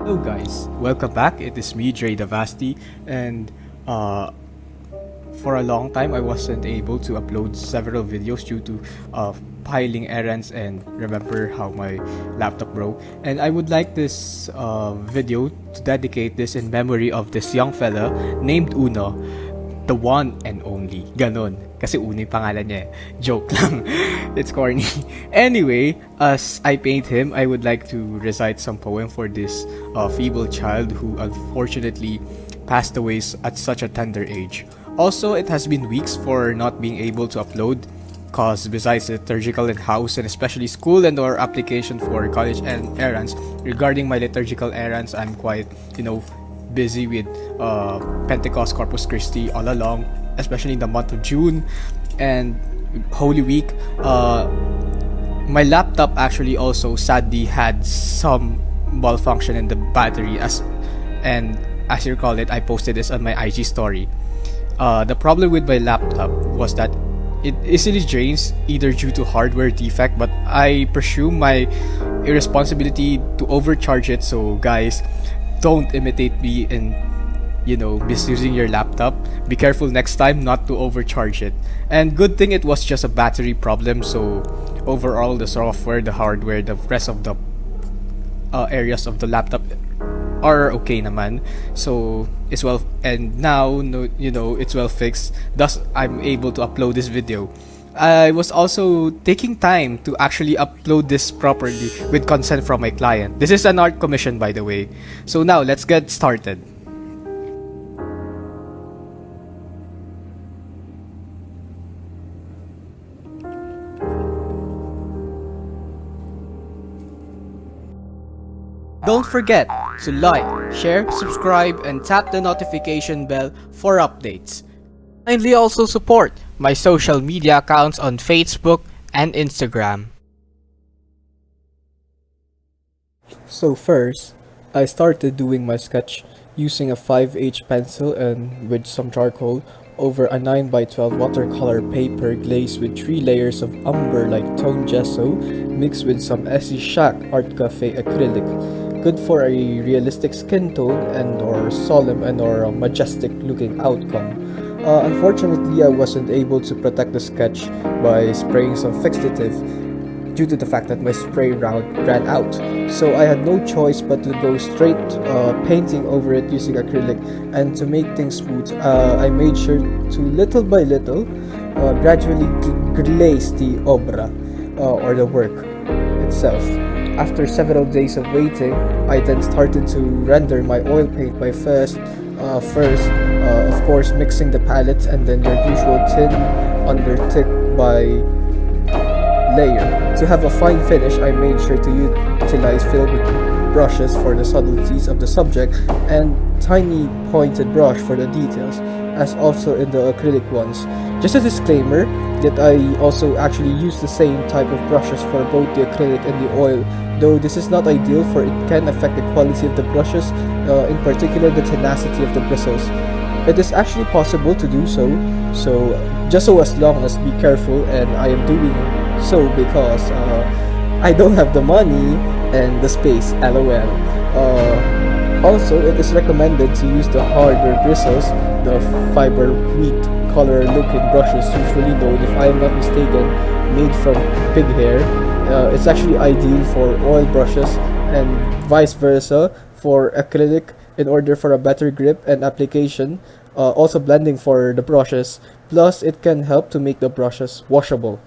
Hello guys, welcome back. It is me, Dre the Vasti, and for a long time I wasn't able to upload several videos due to piling errands and remember how my laptop broke. And I would like this video to dedicate this in memory of this young fella named Uno, the one and only. Ganon. Kasi Uno yung pangalan niya. Joke lang. It's corny. Anyway, as I paint him, I would like to recite some poem for this feeble child who unfortunately passed away at such a tender age. Also, it has been weeks for not being able to upload cause besides liturgical and house and especially school and or application for college and errands. Regarding my liturgical errands, I'm quite, busy with Pentecost Corpus Christi all along, especially in the month of June and Holy Week. My laptop actually also sadly had some malfunction in the battery and as you recall it, I posted this on my IG story. The problem with my laptop was that it easily drains either due to hardware defect, but I presume my irresponsibility to overcharge it. So guys, don't imitate me in misusing your laptop. Be careful next time not to overcharge it. And good thing it was just a battery problem, so overall the software, the hardware, the rest of the areas of the laptop are okay naman. So it's well, and now it's well fixed, thus I'm able to upload this video. I was also taking time to actually upload this properly with consent from my client. This is an art commission, by the way. So now let's get started. Don't forget to like, share, subscribe, and tap the notification bell for updates. Kindly also support my social media accounts on Facebook and Instagram. So first, I started doing my sketch using a 5H pencil and with some charcoal over a 9x12 watercolor paper glazed with 3 layers of umber-like tone gesso mixed with some SE Shack Art Cafe acrylic. Good for a realistic skin tone and or solemn and or majestic looking outcome. Unfortunately, I wasn't able to protect the sketch by spraying some fixative due to the fact that my spray round ran out. So I had no choice but to go straight painting over it using acrylic. And to make things smooth, I made sure to little by little gradually glaze the obra or the work itself. After several days of waiting, I then started to render my oil paint by first, of course, mixing the palettes and then your usual thin undertick by layer. To have a fine finish, I made sure to utilize filled with brushes for the subtleties of the subject and tiny pointed brush for the details, as also in the acrylic ones. Just a disclaimer that I also actually use the same type of brushes for both the acrylic and the oil, though this is not ideal for it can affect the quality of the brushes, in particular the tenacity of the bristles. It is actually possible to do so just as long as be careful, and I am doing so because I don't have the money and the space, lol. Also, it is recommended to use the harder bristles, the fiber wheat color looking brushes, usually known, if I am not mistaken, made from pig hair. It's actually ideal for oil brushes and vice versa for acrylic in order for a better grip and application. Also blending for the brushes, plus it can help to make the brushes washable.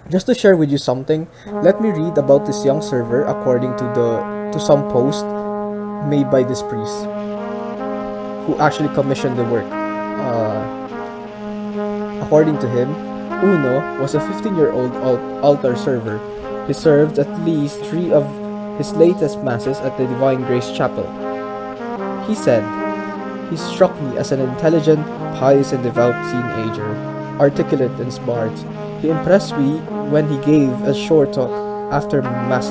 Just to share with you something, let me read about this young server according to some post made by this priest who actually commissioned the work. According to him, Uno was a 15-year-old altar server. He served at least 3 of his latest masses at the Divine Grace Chapel. He said, "He struck me as an intelligent, pious and devout teenager, articulate and smart. He impressed me when he gave a short talk after Mass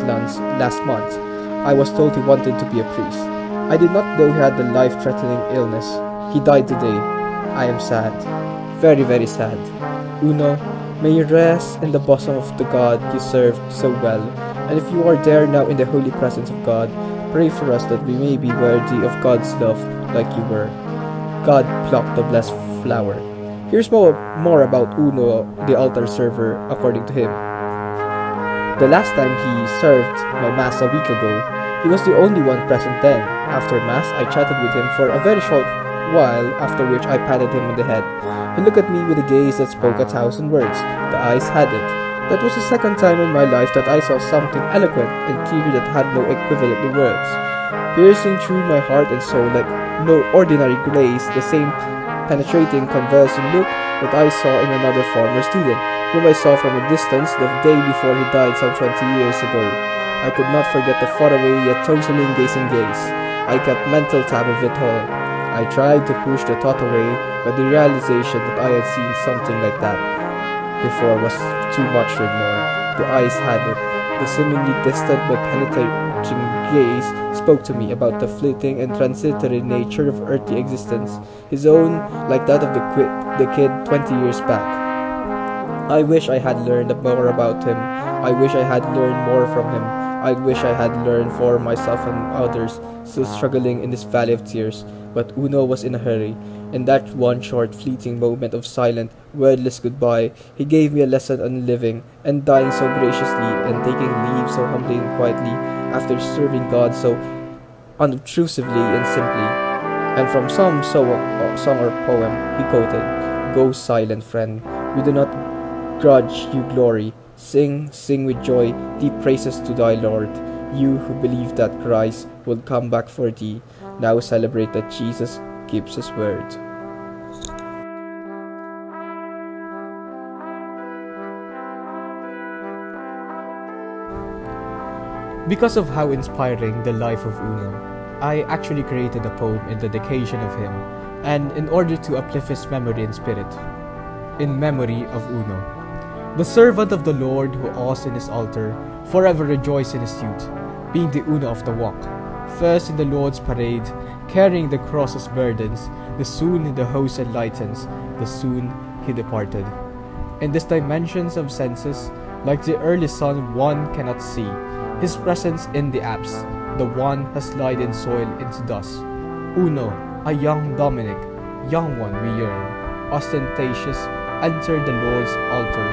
last month. I was told he wanted to be a priest. I did not know he had a life-threatening illness. He died today. I am sad. Very, very sad. Uno, may you rest in the bosom of the God you served so well. And if you are there now in the holy presence of God, pray for us that we may be worthy of God's love like you were. God plucked the blessed flower. Here's more about Uno, the altar server, according to him. The last time he served my Mass a week ago, he was the only one present then. After Mass, I chatted with him for a very short while, after which I patted him on the head. He looked at me with a gaze that spoke 1,000 words. The eyes had it. That was the second time in my life that I saw something eloquent and clear that had no equivalent in words. Piercing through my heart and soul like no ordinary grace, the same penetrating, conversing look that I saw in another former student, whom I saw from a distance the day before he died some 20 years ago. I could not forget the faraway yet totally engaging gaze. I kept mental tab of it all. I tried to push the thought away, but the realization that I had seen something like that before was too much to ignore. The eyes had it. The seemingly distant but penetrating gaze spoke to me about the fleeting and transitory nature of earthly existence, his own like that of the kid 20 years back. I wish I had learned more about him. I wish I had learned more from him. I wish I had learned for myself and others still struggling in this valley of tears. But Uno was in a hurry. In that one short, fleeting moment of silent, wordless goodbye, he gave me a lesson on living and dying so graciously and taking leave so humbly and quietly after serving God so unobtrusively and simply. And from some song or poem, he quoted, "Go silent, friend. We do not grudge you glory. Sing, sing with joy, deep praises to thy Lord. You who believe that Christ will come back for thee, now celebrate that Jesus keeps his word." Because of how inspiring the life of Uno, I actually created a poem in dedication of him, and in order to uplift his memory and spirit. In memory of Uno, the servant of the Lord who awes in his altar, forever rejoiced in his youth, being the Uno of the walk. First in the Lord's parade, carrying the cross's burdens, the soon the host enlightens, the soon he departed. In these dimensions of senses, like the early sun one cannot see, his presence in the apse, the one has lied in soil into dust. Uno, a young Dominic, young one we yearn, ostentatious, entered the Lord's altar,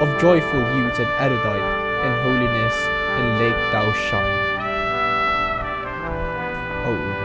of joyful youth and erudite, and holiness, and lake thou shine. O Uno.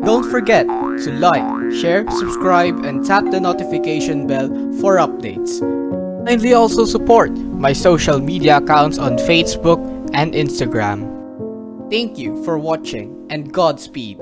Don't forget to like, share, subscribe, and tap the notification bell for updates. Kindly also support my social media accounts on Facebook and Instagram. Thank you for watching, and Godspeed.